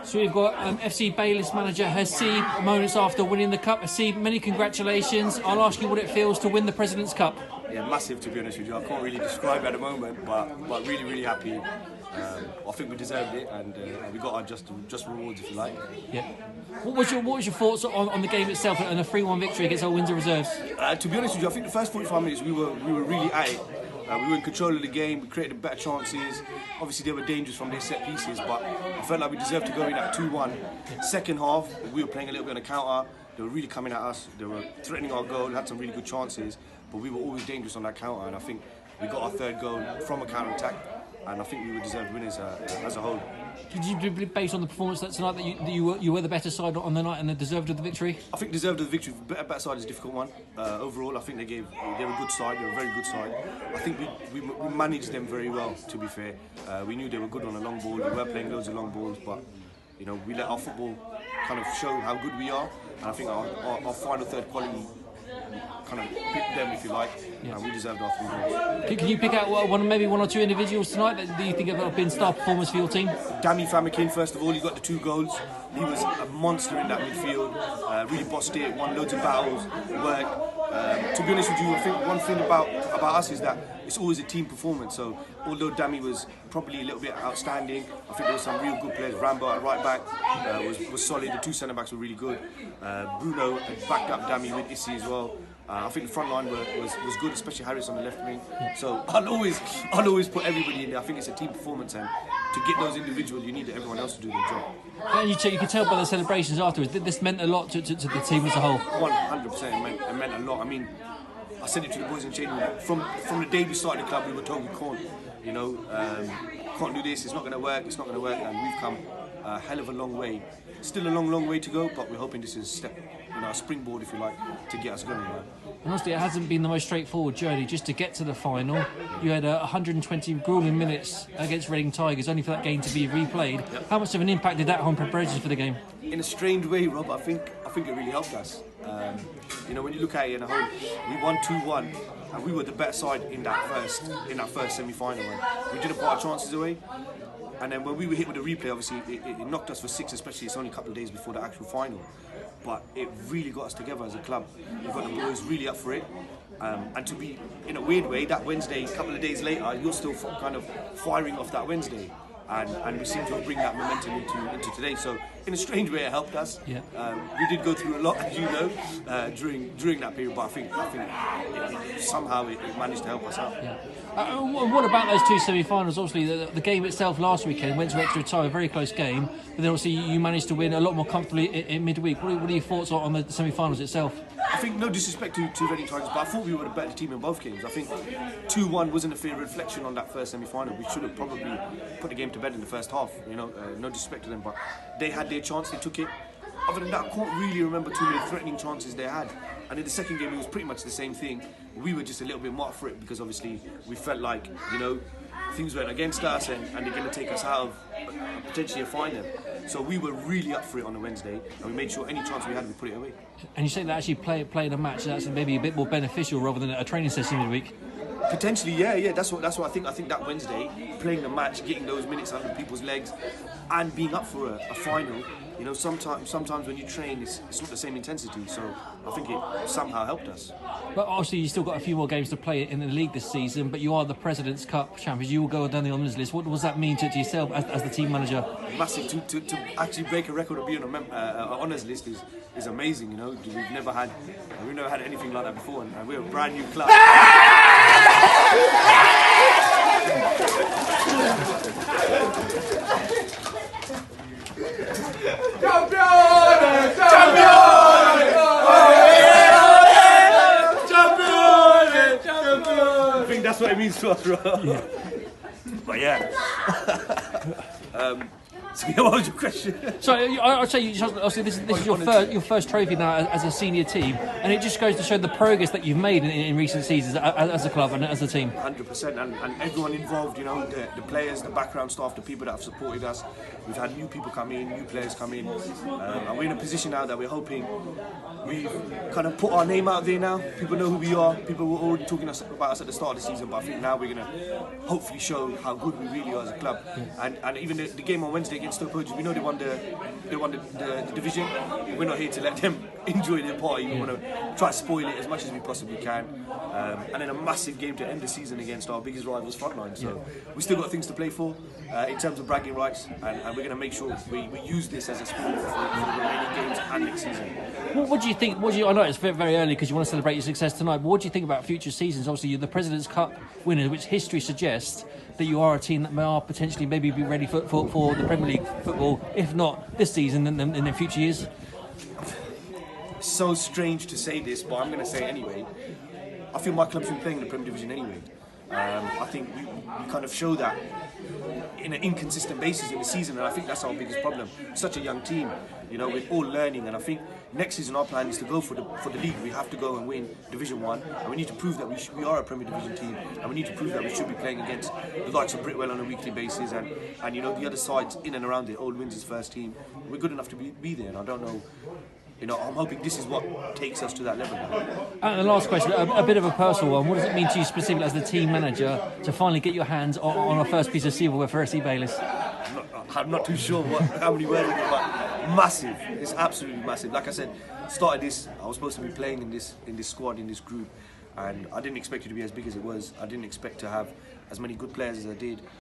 So we've got FC Baylis manager Haseeb, moments after winning the cup. Haseeb, many congratulations. I'll ask you what it feels to win the President's Cup. Yeah, massive, to be honest with you. I can't really describe it at the moment, but really, really happy. I think we deserved it, and we got our just rewards, if you like. Yeah. What was your thoughts on the game itself and a 3-1 victory against Old Windsor Reserves? To be honest with you, I think the first 45 minutes we were really at it. We were in control of the game. We created better chances. Obviously, they were dangerous from their set pieces, but I felt like we deserved to go in at 2-1. Second half, we were playing a little bit on the counter. They were really coming at us. They were threatening our goal. Had some really good chances, but we were always dangerous on that counter. And I think we got our third goal from a counter attack. And I think we were deserved winners as a whole. Did you believe, based on the performance tonight, that you were the better side on the night and deserved of the victory? I think deserved of the victory. Better side is a difficult one. Overall, I think they were a good side. They were a very good side. I think we managed them very well. To be fair, we knew they were good on the long ball. We were playing loads of long balls, but you know, we let our football kind of show how good we are. And I think our final third quality kind of picked them, if you like, and we deserved our 3 goals. Can you pick out maybe one or two individuals tonight that you think have been star performers for your team? Dami Famakin, first of all, he got the 2 goals. He was a monster in that midfield, really bossed it, won loads of battles, worked. To be honest with you, I think one thing about us is that it's always a team performance. So although Dami was probably a little bit outstanding, I think there were some real good players. Rambo at right back was solid. The 2 centre backs were really good. Bruno had backed up Dami with Issy as well. I think the front line was good, especially Harris on the left wing. So I'll always put everybody in there. I think it's a team performance, and to get those individuals, you need everyone else to do their job. And you can tell by the celebrations afterwards that this meant a lot to the team as a whole. 100%, it meant a lot. I mean, I said it to the boys in changing room. From the day we started the club, we were told we can't do this. It's not going to work. It's not going to work, and we've come a hell of a long way. Still a long way to go, but we're hoping this is a step, a springboard, if you like, to get us going. And honestly, it hasn't been the most straightforward journey just to get to the final. You had 120 grueling minutes against Reading Tigers, only for that game to be replayed. Yep. How much of an impact did that have on preparations for the game? In a strange way, Rob, I think it really helped us. When you look at it in a whole, we won 2-1, and we were the better side in that first semi-final. We didn't put our chances away. And then when we were hit with the replay, obviously it knocked us for 6, especially it's only a couple of days before the actual final. But it really got us together as a club. We've got the boys really up for it. And to be, in a weird way, that Wednesday, a couple of days later, you're still kind of firing off that Wednesday. And we seem to bring that momentum into today. So in a strange way, it helped us. Yeah. We did go through a lot, as you know, during that period. But I think somehow it managed to help us out. Yeah. What about those 2 semi-finals? Obviously, the game itself last weekend went to extra time, a very close game. But then obviously you managed to win a lot more comfortably in midweek. What are your thoughts on the semi-finals itself? I think no disrespect to Reading Tigers, but I thought we were the better team in both games. I think 2-1 wasn't a fair reflection on that first semi-final. We should have probably put the game to bed in the first half. No disrespect to them, but they had their chance, they took it. Other than that, I can't really remember too many threatening chances they had. And in the second game, it was pretty much the same thing. We were just a little bit more up for it because obviously we felt like, things went against us and they're going to take us out of potentially a final. So we were really up for it on a Wednesday, and we made sure any chance we had, we put it away. And you say that actually playing a match, that's maybe a bit more beneficial rather than a training session midweek? Potentially, yeah. That's what I think. I think that Wednesday, playing the match, getting those minutes under people's legs, and being up for a final. Sometimes when you train, it's not the same intensity. So I think it somehow helped us. But obviously, you still got a few more games to play in the league this season. But you are the President's Cup champions. You will go down the honours list. What does that mean to yourself as the team manager? Massive. To actually break a record of being on an honours list is amazing. We've never had anything like that before, and we're a brand new club. I think that's what it means to us, right? Yeah. But yeah. So what was your question? So I'll say, obviously this is your first trophy now as a senior team, and it just goes to show the progress that you've made in recent seasons as a club and as a team. 100%, and everyone involved, the players, the background staff, the people that have supported us. We've had new people come in, new players come in, and we're in a position now that we're hoping we've kind of put our name out there now. People know who we are. People were already talking about us at the start of the season, but I think now we're going to hopefully show how good we really are as a club. Yeah. And even the game on Wednesday against Stoke Poachers. We know they won the division. We're not here to let them enjoy their party. We want to try to spoil it as much as we possibly can. And then a massive game to end the season against our biggest rivals, Frontline. So we still got things to play for in terms of bragging rights, and we're going to make sure we use this as a sport for the remaining games and next season. What do you think? I know it's very early because you want to celebrate your success tonight, but what do you think about future seasons? Obviously, you're the President's Cup winner, which history suggests that you are a team that may potentially maybe be ready for the Premier League football, if not this season, then in the future years. It's so strange to say this, but I'm going to say it anyway. I feel my club should be playing in the Premier Division anyway. I think we kind of show that in an inconsistent basis in the season, and I think that's our biggest problem. Such a young team, we're all learning, and I think next season our plan is to go for the league. We have to go and win Division 1, and we need to prove that we are a Premier Division team, and we need to prove that we should be playing against the likes of Britwell on a weekly basis, and the other sides in and around it, Old Windsor's first team. We're good enough to be there, and I don't know. I'm hoping this is what takes us to that level now. And the last question, a bit of a personal one. What does it mean to you specifically as the team manager to finally get your hands on our first piece of silverware for SC Baylis? I'm not too sure how many words, but massive. It's absolutely massive. Like I said, started this. I was supposed to be playing in this squad, in this group, and I didn't expect it to be as big as it was. I didn't expect to have as many good players as I did.